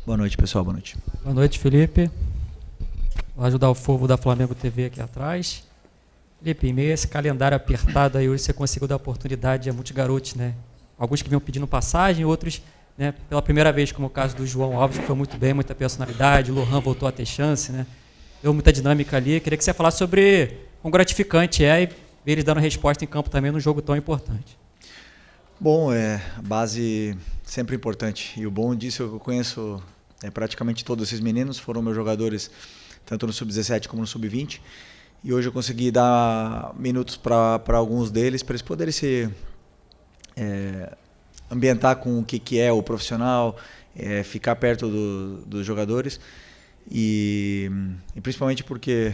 Boa noite, pessoal. Boa noite. Boa noite, Felipe. Vou ajudar o Fogo da Flamengo TV aqui atrás. Felipe, em meio a esse calendário apertado aí, hoje você conseguiu dar oportunidade a muitos garotos, né? Alguns que vinham pedindo passagem, outros, né, pela primeira vez, como o caso do João Alves, que foi muito bem, muita personalidade, o Lohan voltou a ter chance, né? Deu muita dinâmica ali. Queria que você falasse sobre quão gratificante é e ver eles dando resposta em campo também num jogo tão importante. Bom, a base sempre importante. E o bom disso é que eu conheço praticamente todos esses meninos, foram meus jogadores tanto no Sub-17 como no Sub-20. E hoje eu consegui dar minutos para alguns deles, para eles poderem se ambientar com o que é o profissional, ficar perto dos jogadores. E principalmente porque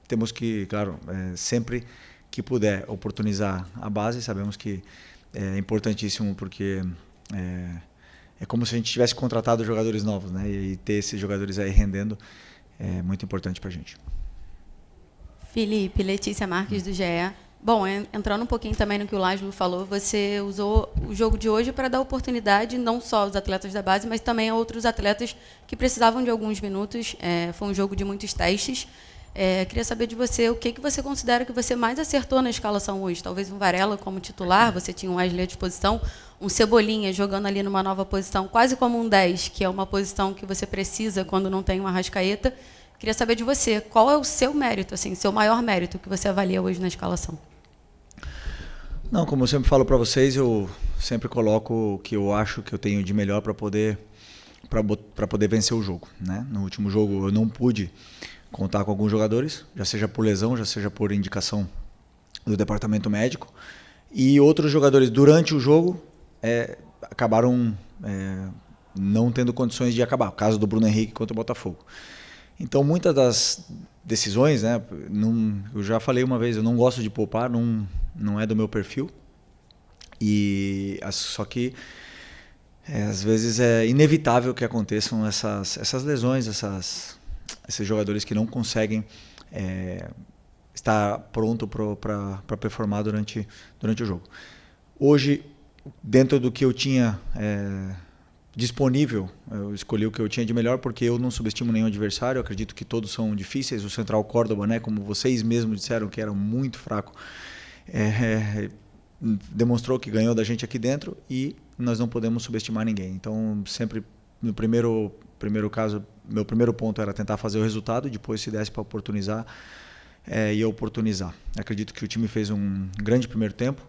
temos que, claro, sempre que puder oportunizar a base, sabemos que é importantíssimo porque é como se a gente tivesse contratado jogadores novos, né? E ter esses jogadores aí rendendo é muito importante para a gente. Felipe, Letícia Marques do GE. Bom, entrando um pouquinho também no que o Lázaro falou, você usou o jogo de hoje para dar oportunidade não só aos atletas da base, mas também a outros atletas que precisavam de alguns minutos. Foi um jogo de muitos testes. Queria saber de você o que você considera que você mais acertou na escalação hoje. Talvez um Varela como titular, você tinha um Wesley à disposição, um Cebolinha jogando ali numa nova posição, quase como um 10, que é uma posição que você precisa quando não tem uma Arrascaeta. Queria saber de você, qual é o seu mérito, assim, seu maior mérito que você avalia hoje na escalação? Não, como eu sempre falo para vocês, eu sempre coloco o que eu acho que eu tenho de melhor para poder vencer o jogo, né? No último jogo eu não pude contar com alguns jogadores, já seja por lesão, já seja por indicação do departamento médico, e outros jogadores durante o jogo acabaram não tendo condições de acabar, o caso do Bruno Henrique contra o Botafogo. Então muitas das decisões, né, eu já falei uma vez, eu não gosto de poupar, não é do meu perfil, só que às vezes é inevitável que aconteçam essas lesões, esses jogadores que não conseguem estar pronto para performar durante o jogo. Hoje, dentro do que eu tinha disponível, eu escolhi o que eu tinha de melhor porque eu não subestimo nenhum adversário, eu acredito que todos são difíceis. O Central Córdoba, né, como vocês mesmos disseram que era muito fraco, demonstrou que ganhou da gente aqui dentro e nós não podemos subestimar ninguém. Então, sempre no primeiro caso, meu primeiro ponto era tentar fazer o resultado, depois se desse para oportunizar, ia oportunizar. Acredito que o time fez um grande primeiro tempo,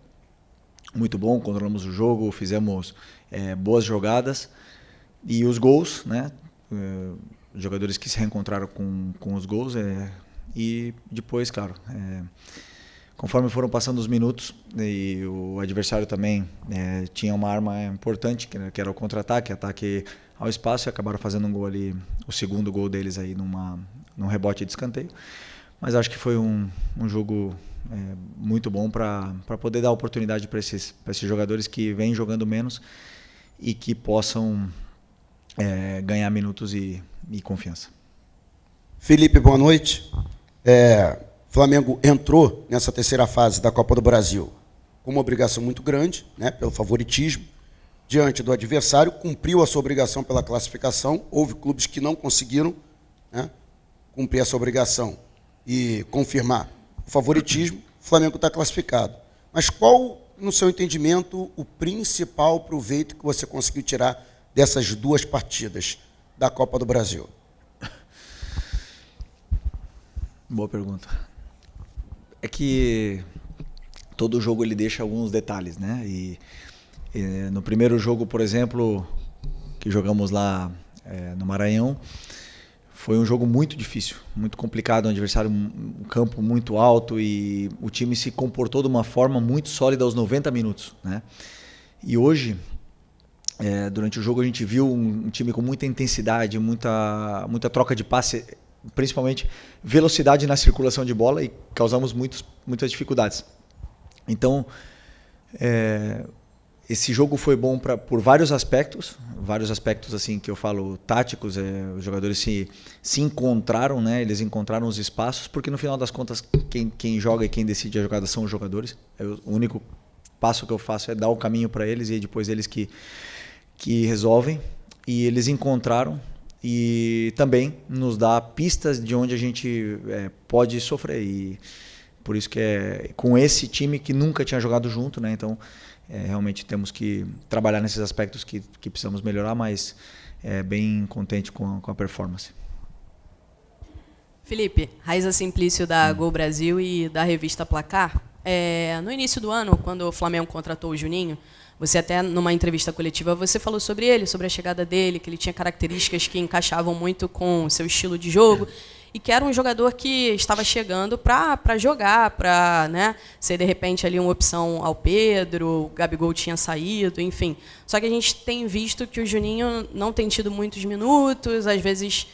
muito bom, controlamos o jogo, fizemos boas jogadas e os gols, né? Os jogadores que se reencontraram com os gols e depois, claro, conforme foram passando os minutos e o adversário também tinha uma arma importante, que era o contra-ataque, ataque ao espaço, e acabaram fazendo um gol ali, o segundo gol deles aí num rebote de escanteio. Mas acho que foi um jogo muito bom para poder dar oportunidade para esses jogadores que vêm jogando menos e que possam ganhar minutos e confiança. Felipe, boa noite. Flamengo entrou nessa terceira fase da Copa do Brasil com uma obrigação muito grande, né, pelo favoritismo, diante do adversário, cumpriu a sua obrigação pela classificação. Houve clubes que não conseguiram, né, cumprir essa obrigação e confirmar o favoritismo. O Flamengo está classificado. Mas qual, no seu entendimento, o principal proveito que você conseguiu tirar dessas duas partidas da Copa do Brasil? Boa pergunta. É que todo jogo ele deixa alguns detalhes, né? E no primeiro jogo, por exemplo, que jogamos lá no Maranhão, foi um jogo muito difícil, muito complicado, um adversário, um campo muito alto, e o time se comportou de uma forma muito sólida aos 90 minutos, né? E hoje, durante o jogo, a gente viu um time com muita intensidade, muita troca de passe, principalmente velocidade na circulação de bola, e causamos muitas dificuldades. Então, esse jogo foi bom por vários aspectos assim que eu falo táticos. Os jogadores se encontraram, né? Eles encontraram os espaços, porque no final das contas quem joga e quem decide a jogada são os jogadores. O único passo que eu faço é dar o caminho para eles e depois eles que resolvem. e eles encontraram e também nos dá pistas de onde a gente pode sofrer. E por isso que é com esse time que nunca tinha jogado junto, né? Então realmente temos que trabalhar nesses aspectos que precisamos melhorar, mas bem contente com a performance. Felipe, Raiza Simplício da Gol Brasil e da revista Placar. No início do ano, quando o Flamengo contratou o Juninho, você até numa entrevista coletiva você falou sobre ele, sobre a chegada dele, que ele tinha características que encaixavam muito com o seu estilo de jogo e que era um jogador que estava chegando para jogar, para, né, ser de repente ali uma opção ao Pedro, o Gabigol tinha saído, enfim. Só que a gente tem visto que o Juninho não tem tido muitos minutos, às vezes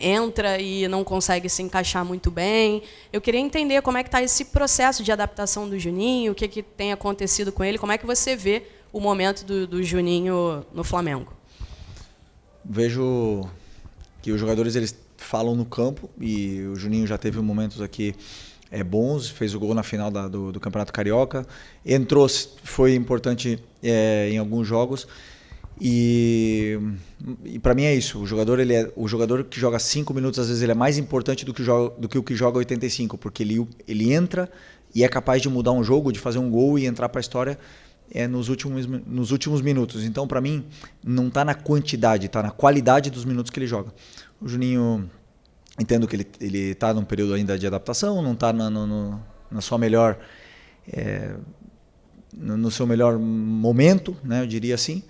entra e não consegue se encaixar muito bem. Eu queria entender como é que está esse processo de adaptação do Juninho, o que tem acontecido com ele, como é que você vê o momento do Juninho no Flamengo. Vejo que os jogadores eles falam no campo e o Juninho já teve momentos aqui bons, fez o gol na final do Campeonato Carioca, entrou, foi importante em alguns jogos e para mim é isso, o jogador que joga 5 minutos às vezes ele é mais importante do que o que joga 85, porque ele entra e é capaz de mudar um jogo, de fazer um gol e entrar para a história nos últimos minutos. Então para mim não está na quantidade, está na qualidade dos minutos que ele joga. O Juninho, entendo que ele está num período ainda de adaptação, não está na sua melhor, no seu melhor momento, né, eu diria assim,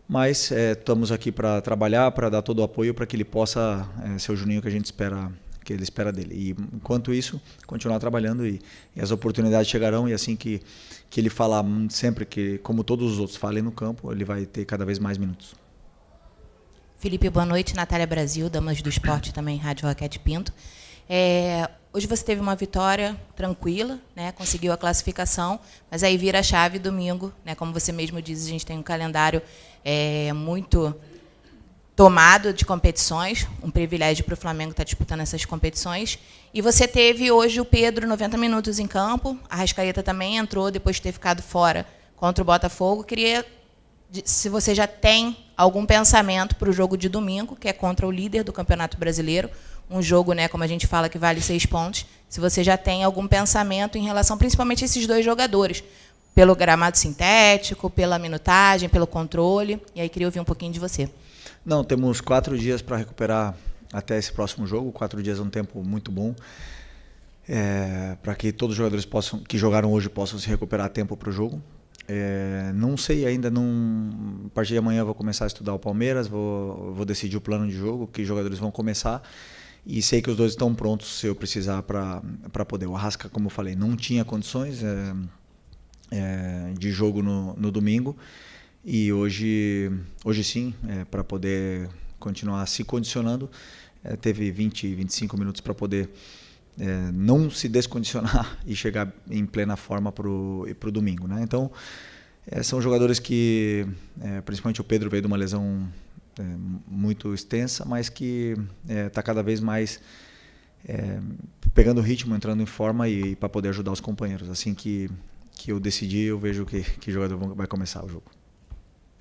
mas estamos aqui para trabalhar, para dar todo o apoio para que ele possa ser o Juninho que a gente espera, que ele espera dele. E enquanto isso, continuar trabalhando e as oportunidades chegarão e assim que ele falar sempre que, como todos os outros falem no campo, ele vai ter cada vez mais minutos. Felipe, boa noite. Natália Brasil, Damas do Esporte, também Rádio Raquete Pinto. Hoje você teve uma vitória tranquila, né? Conseguiu a classificação, mas aí vira a chave domingo, né? Como você mesmo diz, a gente tem um calendário muito tomado de competições, um privilégio para o Flamengo estar disputando essas competições. E você teve hoje o Pedro 90 minutos em campo, a Arrascaeta também entrou depois de ter ficado fora contra o Botafogo. Queria, se você já tem algum pensamento para o jogo de domingo, que é contra o líder do Campeonato Brasileiro, um jogo, né, como a gente fala, que vale 6 pontos, se você já tem algum pensamento em relação principalmente a esses dois jogadores, pelo gramado sintético, pela minutagem, pelo controle, e aí queria ouvir um pouquinho de você. Não, temos 4 dias para recuperar até esse próximo jogo, 4 dias é um tempo muito bom, para que todos os jogadores que jogaram hoje possam se recuperar a tempo para o jogo. Não sei ainda, a partir de amanhã eu vou começar a estudar o Palmeiras, vou decidir o plano de jogo, que jogadores vão começar, e sei que os dois estão prontos se eu precisar para poder. O Arrasca, como eu falei, não tinha condições de jogo no domingo, e hoje sim, para poder continuar se condicionando, teve 20, 25 minutos para poder não se descondicionar e chegar em plena forma para o domingo, né? Então, são jogadores que, principalmente o Pedro veio de uma lesão muito extensa, mas que está cada vez mais pegando ritmo, entrando em forma e para poder ajudar os companheiros. Assim que eu decidir, eu vejo que jogador vai começar o jogo.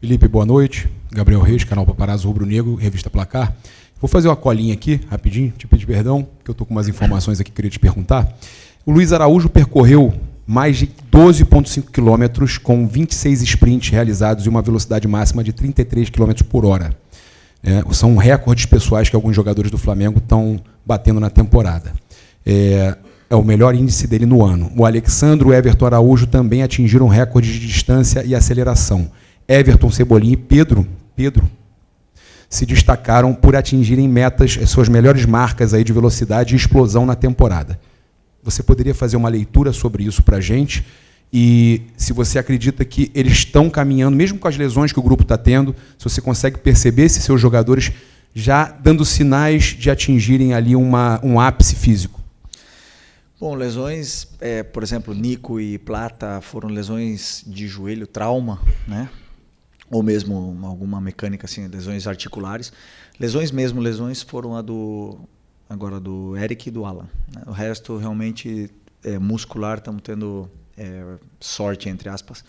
Felipe, boa noite. Gabriel Reis, canal Paparazzo Rubro Negro, revista Placar. Vou fazer uma colinha aqui, rapidinho, te pedir perdão, que eu estou com umas informações aqui que eu queria te perguntar. O Luiz Araújo percorreu mais de 12,5 quilômetros com 26 sprints realizados e uma velocidade máxima de 33 km por hora. São recordes pessoais que alguns jogadores do Flamengo estão batendo na temporada. É o melhor índice dele no ano. O Alexandre e o Everton Araújo também atingiram recordes de distância e aceleração. Everton, Cebolinha e Pedro se destacaram por atingirem suas melhores marcas aí de velocidade e explosão na temporada. Você poderia fazer uma leitura sobre isso para a gente? E se você acredita que eles estão caminhando, mesmo com as lesões que o grupo está tendo, se você consegue perceber se seus jogadores já dando sinais de atingirem ali um ápice físico? Bom, lesões, por exemplo, Nico e Plata foram lesões de joelho, trauma, né? Ou mesmo alguma mecânica, assim, lesões articulares. Lesões foram agora do Eric e do Alan, né? O resto realmente muscular, estamos tendo sorte, entre aspas.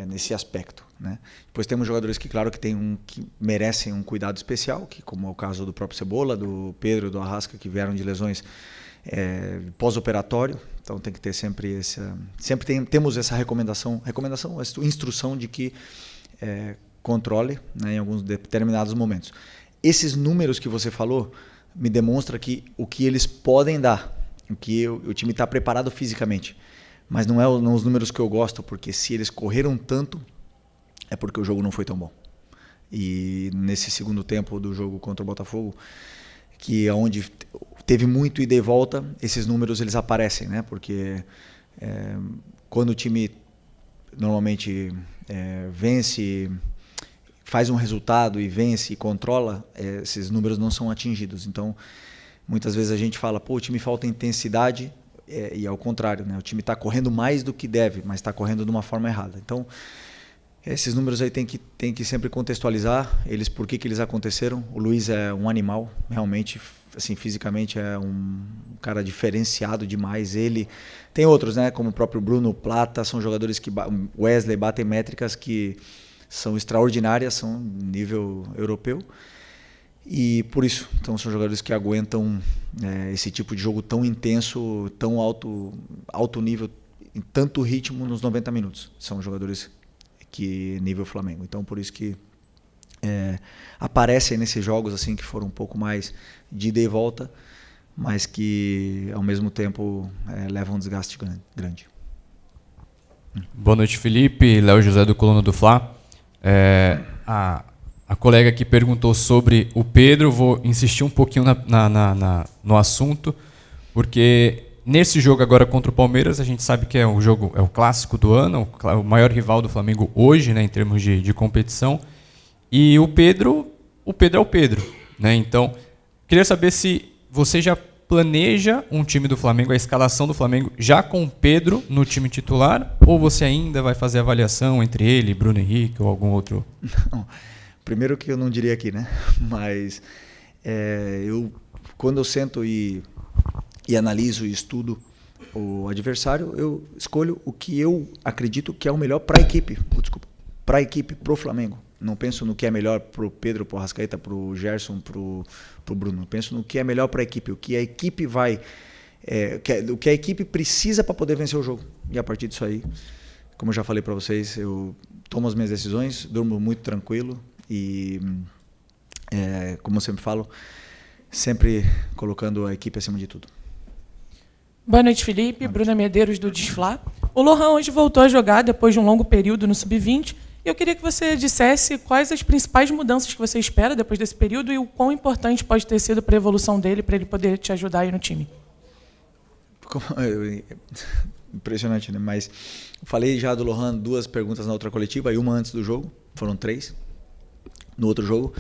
nesse aspecto, né? Depois temos jogadores que, claro, que merecem um cuidado especial, que como é o caso do próprio Cebola, do Pedro, do Arrasca, que vieram de lesões pós-operatório. Então tem que ter sempre temos essa essa instrução de que controle, né, em alguns determinados momentos. Esses números que você falou me demonstram que o que eles podem dar, o que o time está preparado fisicamente. Mas não os números que eu gosto, porque se eles correram tanto, é porque o jogo não foi tão bom. E nesse segundo tempo do jogo contra o Botafogo, que é onde teve muito ida e volta, esses números eles aparecem, né? Porque quando o time normalmente vence, faz um resultado e vence e controla, esses números não são atingidos. Então, muitas vezes a gente fala, pô, o time falta intensidade, e ao contrário, né? O time está correndo mais do que deve, mas está correndo de uma forma errada. Então, esses números aí tem que sempre contextualizar eles, por que eles aconteceram. O Luiz é um animal, realmente, assim, fisicamente é um cara diferenciado demais. Ele tem outros, né? Como o próprio Bruno Plata, são jogadores que Wesley batem métricas que são extraordinárias, são nível europeu. E por isso, então, são jogadores que aguentam esse tipo de jogo tão intenso, tão alto nível, em tanto ritmo nos 90 minutos. São jogadores que nível Flamengo. Então, por isso que aparecem nesses jogos assim que foram um pouco mais de ida e volta, mas que ao mesmo tempo levam um desgaste grande. Boa noite, Felipe. Léo José do Coluna do Fla. A colega que perguntou sobre o Pedro, vou insistir um pouquinho no assunto, porque nesse jogo agora contra o Palmeiras, a gente sabe que é o clássico do ano, o maior rival do Flamengo hoje, né, em termos de competição. E o Pedro é o Pedro, né? Então, queria saber se você já planeja um time do Flamengo, a escalação do Flamengo, já com o Pedro no time titular, ou você ainda vai fazer avaliação entre ele, Bruno Henrique ou algum outro? Não. Primeiro que eu não diria aqui, né? Mas quando eu sento e analiso e estudo o adversário, eu escolho o que eu acredito que é o melhor para a equipe. Para a equipe, para o Flamengo. Não penso no que é melhor para o Pedro, para o Arrascaeta, para o Gerson, para o Bruno. Penso no que é melhor para a equipe, o que a equipe o que a equipe precisa para poder vencer o jogo. E a partir disso aí, como eu já falei para vocês, eu tomo as minhas decisões, durmo muito tranquilo e, como eu sempre falo, sempre colocando a equipe acima de tudo. Boa noite, Felipe. Bruna Medeiros, do Desflá. O Lohan hoje voltou a jogar depois de um longo período no Sub-20. E eu queria que você dissesse quais as principais mudanças que você espera depois desse período e o quão importante pode ter sido para a evolução dele, para ele poder te ajudar aí no time. Impressionante, né? Mas eu falei já do Lohan 2 perguntas na outra coletiva, e uma antes do jogo, foram 3 no outro jogo.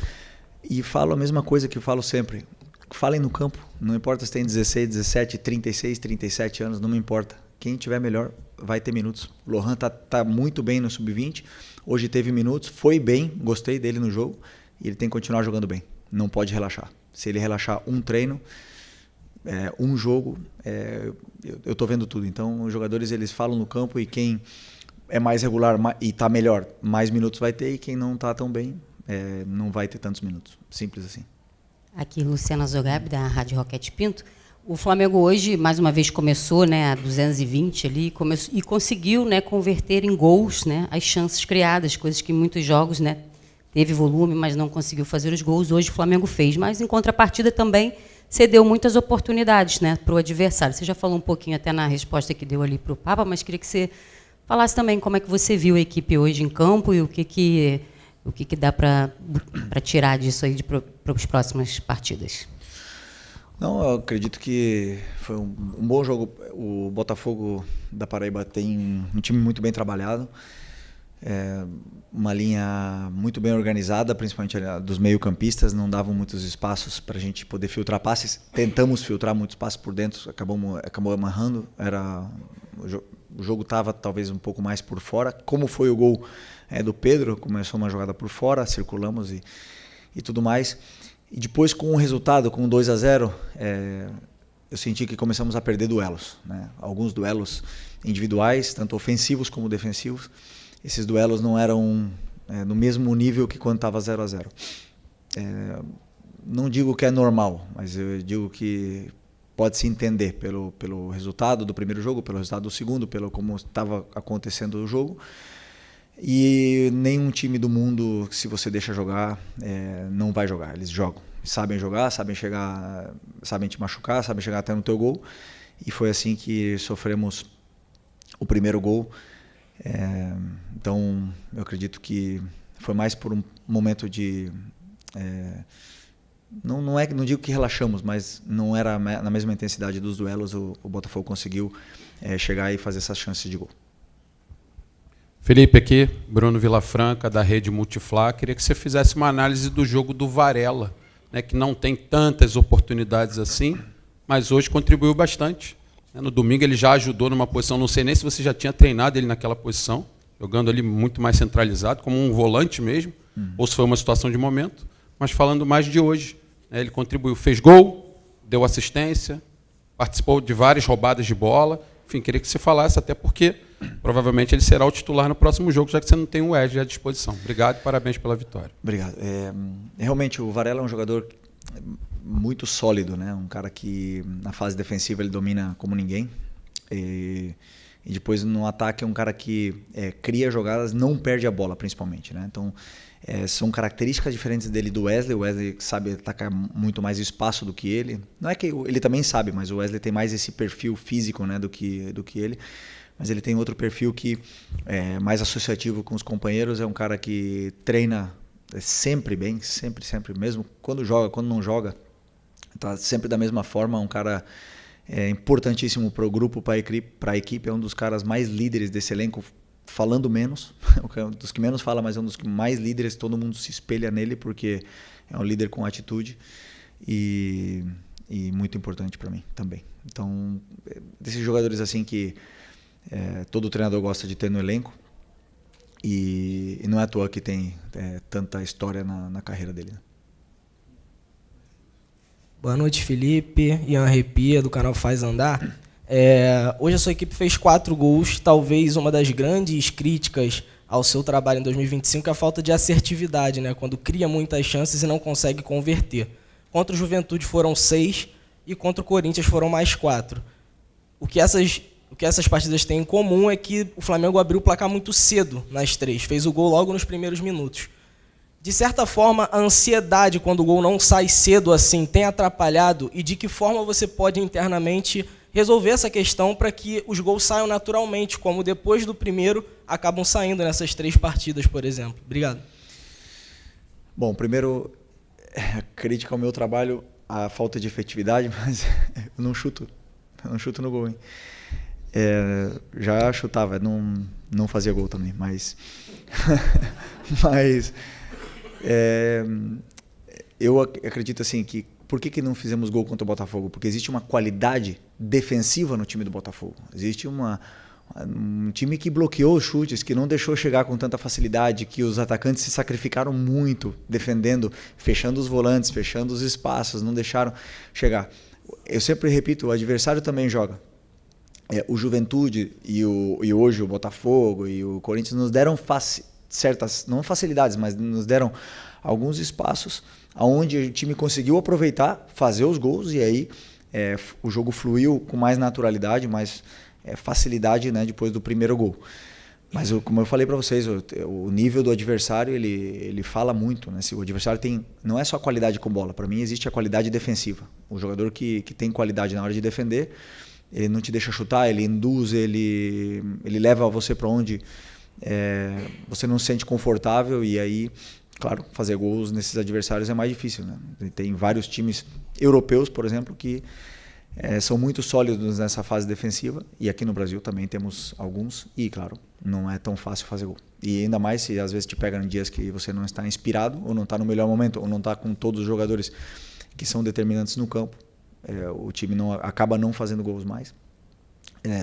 E falo a mesma coisa que eu falo sempre. Falem no campo, não importa se tem 16, 17, 36, 37 anos, não me importa. Quem tiver melhor vai ter minutos. O Lohan tá muito bem no Sub-20, hoje teve minutos, foi bem, gostei dele no jogo, e ele tem que continuar jogando bem, não pode relaxar. Se ele relaxar um treino, um jogo, eu estou vendo tudo. Então os jogadores eles falam no campo, e quem é mais regular e está melhor, mais minutos vai ter, e quem não está tão bem, não vai ter tantos minutos. Simples assim. Aqui, Luciana Zogab, da Rádio Roquete Pinto. O Flamengo hoje, mais uma vez, começou, né, a 220 ali, e conseguiu, né, converter em gols, né, as chances criadas, coisas que em muitos jogos, né, teve volume, mas não conseguiu fazer os gols. Hoje o Flamengo fez, mas em contrapartida também cedeu muitas oportunidades, né, para o adversário. Você já falou um pouquinho até na resposta que deu ali para o Papa, mas queria que você falasse também como é que você viu a equipe hoje em campo e o que dá para tirar disso aí para as próximas partidas. Não, eu acredito que foi um bom jogo. O Botafogo da Paraíba tem um time muito bem trabalhado, uma linha muito bem organizada, principalmente dos meio-campistas, não davam muitos espaços para a gente poder filtrar passes. Tentamos filtrar muitos passes por dentro, acabou amarrando. O jogo estava talvez um pouco mais por fora. Como foi o gol do Pedro, começou uma jogada por fora, circulamos e tudo mais. E depois, com o resultado, com 2-0, eu senti que começamos a perder duelos, né? Alguns duelos individuais, tanto ofensivos como defensivos. esses duelos não eram no mesmo nível que quando estava 0-0. Não digo que é normal, mas eu digo que pode se entender pelo resultado do primeiro jogo, pelo resultado do segundo, pelo como estava acontecendo o jogo. E nenhum time do mundo, se você deixa jogar, não vai jogar. Eles jogam, sabem jogar, sabem chegar, sabem te machucar, sabem chegar até no teu gol. E foi assim que sofremos o primeiro gol. Então, eu acredito que foi mais por um momento de... Não digo que relaxamos, mas não era na mesma intensidade dos duelos. O Botafogo conseguiu chegar e fazer essas chances de gol. Felipe, aqui, Bruno Vilafranca, da Rede Multiflá. Queria que você fizesse uma análise do jogo do Varela, né, que não tem tantas oportunidades assim, mas hoje contribuiu bastante. No domingo ele já ajudou numa posição, não sei nem se você já tinha treinado ele naquela posição, jogando ali muito mais centralizado, como um volante mesmo, ou se foi uma situação de momento, mas falando mais de hoje. Ele contribuiu, fez gol, deu assistência, participou de várias roubadas de bola. Enfim, queria que você falasse, até porque provavelmente ele será o titular no próximo jogo, já que você não tem o Wesley à disposição. Obrigado e parabéns pela vitória. Obrigado. Realmente, o Varela é um jogador muito sólido, né? Um cara que na fase defensiva ele domina como ninguém. E depois no ataque é um cara que cria jogadas, não perde a bola, principalmente, né? Então, são características diferentes dele do Wesley. O Wesley sabe atacar muito mais espaço do que ele. Não é que ele também sabe, mas o Wesley tem mais esse perfil físico, né, do que ele. Mas ele tem outro perfil que é mais associativo com os companheiros. É um cara que treina sempre bem, sempre, mesmo quando joga, quando não joga, tá sempre da mesma forma. Um cara importantíssimo para o grupo, para a equipe. É um dos caras mais líderes desse elenco, falando menos, um dos que menos fala, mas é um dos que mais líderes. Todo mundo se espelha nele porque é um líder com atitude e muito importante para mim também. Então, desses jogadores assim que todo treinador gosta de ter no elenco, e não é à toa que tem tanta história na carreira dele, né? Boa noite, Felipe. Ian Arrepia, do canal Faz Andar. Hoje a sua equipe fez 4 gols. Talvez uma das grandes críticas ao seu trabalho em 2025 é a falta de assertividade, né? Quando cria muitas chances e não consegue converter. Contra o Juventude foram 6 e contra o Corinthians foram mais 4. O que essas partidas têm em comum é que o Flamengo abriu o placar muito cedo nas 3. Fez o gol logo nos primeiros minutos. De certa forma, a ansiedade quando o gol não sai cedo assim tem atrapalhado, e de que forma você pode internamente resolver essa questão para que os gols saiam naturalmente, como depois do primeiro acabam saindo nessas 3 partidas, por exemplo? Obrigado. Bom, primeiro, crítica ao meu trabalho, a falta de efetividade, mas eu não chuto no gol, hein? Já chutava, não fazia gol também, mas eu acredito assim que por que não fizemos gol contra o Botafogo? Porque existe uma qualidade defensiva no time do Botafogo. Existe um time que bloqueou os chutes, que não deixou chegar com tanta facilidade, que os atacantes se sacrificaram muito defendendo, fechando os volantes, fechando os espaços, não deixaram chegar. Eu sempre repito, o adversário também joga. O Juventude e hoje o Botafogo e o Corinthians nos deram certas, não facilidades, mas nos deram alguns espaços onde o time conseguiu aproveitar, fazer os gols, e aí o jogo fluiu com mais naturalidade, mais facilidade, né, depois do primeiro gol. Mas como eu falei para vocês, o nível do adversário ele fala muito, né? Se o adversário não é só qualidade com bola, para mim existe a qualidade defensiva. O jogador que tem qualidade na hora de defender, ele não te deixa chutar, ele induz, ele leva você para onde você não se sente confortável, e aí, claro, fazer gols nesses adversários é mais difícil, né? Tem vários times europeus, por exemplo, que são muito sólidos nessa fase defensiva, e aqui no Brasil também temos alguns, e claro, não é tão fácil fazer gol. E ainda mais se às vezes te pega em dias que você não está inspirado, ou não está no melhor momento, ou não está com todos os jogadores que são determinantes no campo. O time acaba não fazendo gols mais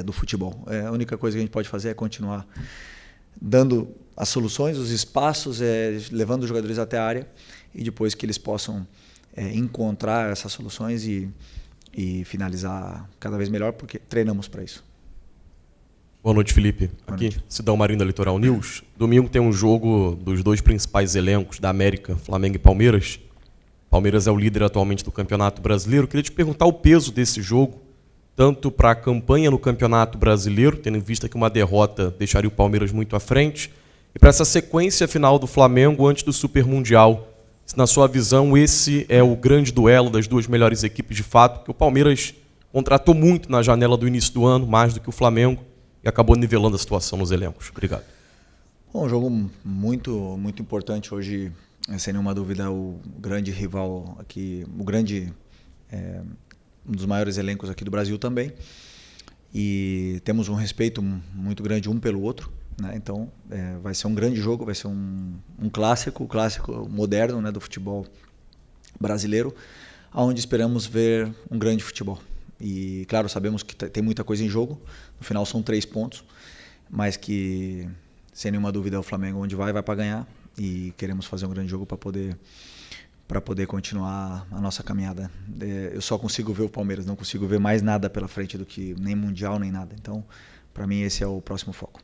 do futebol. A única coisa que a gente pode fazer é continuar dando as soluções, os espaços, levando os jogadores até a área, e depois que eles possam encontrar essas soluções e finalizar cada vez melhor, porque treinamos para isso. Boa noite, Felipe. Aqui, Sidão Marinho da Litoral News. Domingo tem um jogo dos dois principais elencos da América, Flamengo e Palmeiras. Palmeiras é o líder atualmente do Campeonato Brasileiro. Queria te perguntar o peso desse jogo, tanto para a campanha no Campeonato Brasileiro, tendo em vista que uma derrota deixaria o Palmeiras muito à frente, e para essa sequência final do Flamengo antes do Super Mundial. Se, na sua visão, esse é o grande duelo das duas melhores equipes de fato, porque o Palmeiras contratou muito na janela do início do ano, mais do que o Flamengo, e acabou nivelando a situação nos elencos. Obrigado. Bom, um jogo muito importante hoje, sem nenhuma dúvida, o grande rival aqui, um dos maiores elencos aqui do Brasil também. E temos um respeito muito grande um pelo outro, né? Então vai ser um grande jogo, vai ser um clássico moderno, né, do futebol brasileiro, onde esperamos ver um grande futebol. E, claro, sabemos que tem muita coisa em jogo. No final são 3 pontos, mas que, sem nenhuma dúvida, o Flamengo onde vai para ganhar. E queremos fazer um grande jogo para poder continuar a nossa caminhada. Eu só consigo ver o Palmeiras, não consigo ver mais nada pela frente do que nem Mundial, nem nada. Então, para mim, esse é o próximo foco.